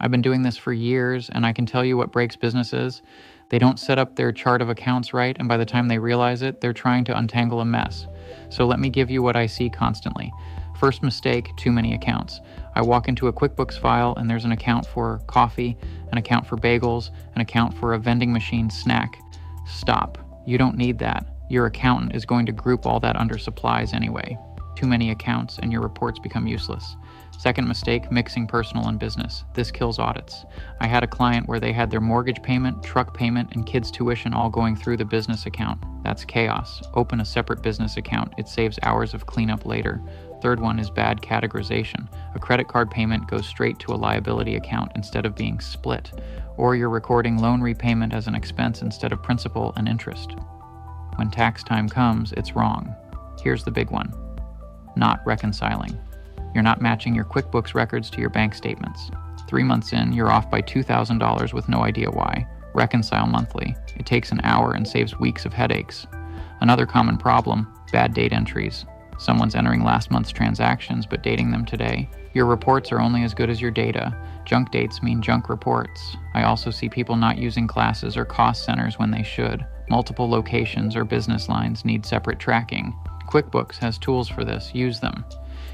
I've been doing this for years, and I can tell you what breaks businesses. They don't set up their chart of accounts right, and by the time they realize it, they're trying to untangle a mess. So let me give you what I see constantly. First mistake, too many accounts. I walk into a QuickBooks file and there's an account for coffee, an account for bagels, an account for a vending machine snack. Stop. You don't need that. Your accountant is going to group all that under supplies anyway. Too many accounts and your reports become useless. Second mistake, mixing personal and business. This kills audits. I had a client where they had their mortgage payment, truck payment, and kids' tuition all going through the business account. That's chaos. Open a separate business account. It saves hours of cleanup later. Third one is bad categorization. A credit card payment goes straight to a liability account instead of being split. Or you're recording loan repayment as an expense instead of principal and interest. When tax time comes, it's wrong. Here's the big one. Not reconciling. You're not matching your QuickBooks records to your bank statements. 3 months in, you're off by $2,000 with no idea why. Reconcile monthly. It takes an hour and saves weeks of headaches. Another common problem, bad date entries. Someone's entering last month's transactions but dating them today. Your reports are only as good as your data. Junk dates mean junk reports. I also see people not using classes or cost centers when they should. Multiple locations or business lines need separate tracking. QuickBooks has tools for this. Use them.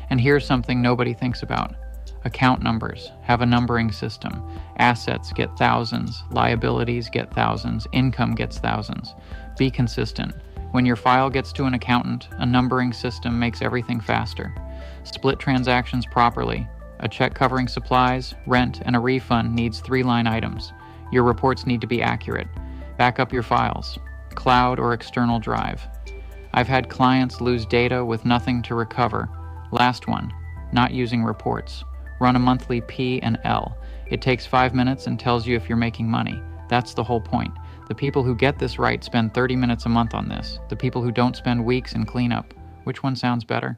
And here's something nobody thinks about. Account numbers have a numbering system. Assets get thousands, liabilities get thousands, income gets thousands. Be consistent. When your file gets to an accountant, a numbering system makes everything faster. Split transactions properly. A check covering supplies, rent, and a refund needs 3 line items. Your reports need to be accurate. Back up your files. Cloud or external drive. I've had clients lose data with nothing to recover. Last one, not using reports. Run a monthly P&L. It takes 5 minutes and tells you if you're making money. That's the whole point. The people who get this right spend 30 minutes a month on this. The people who don't spend weeks in cleanup. Which one sounds better?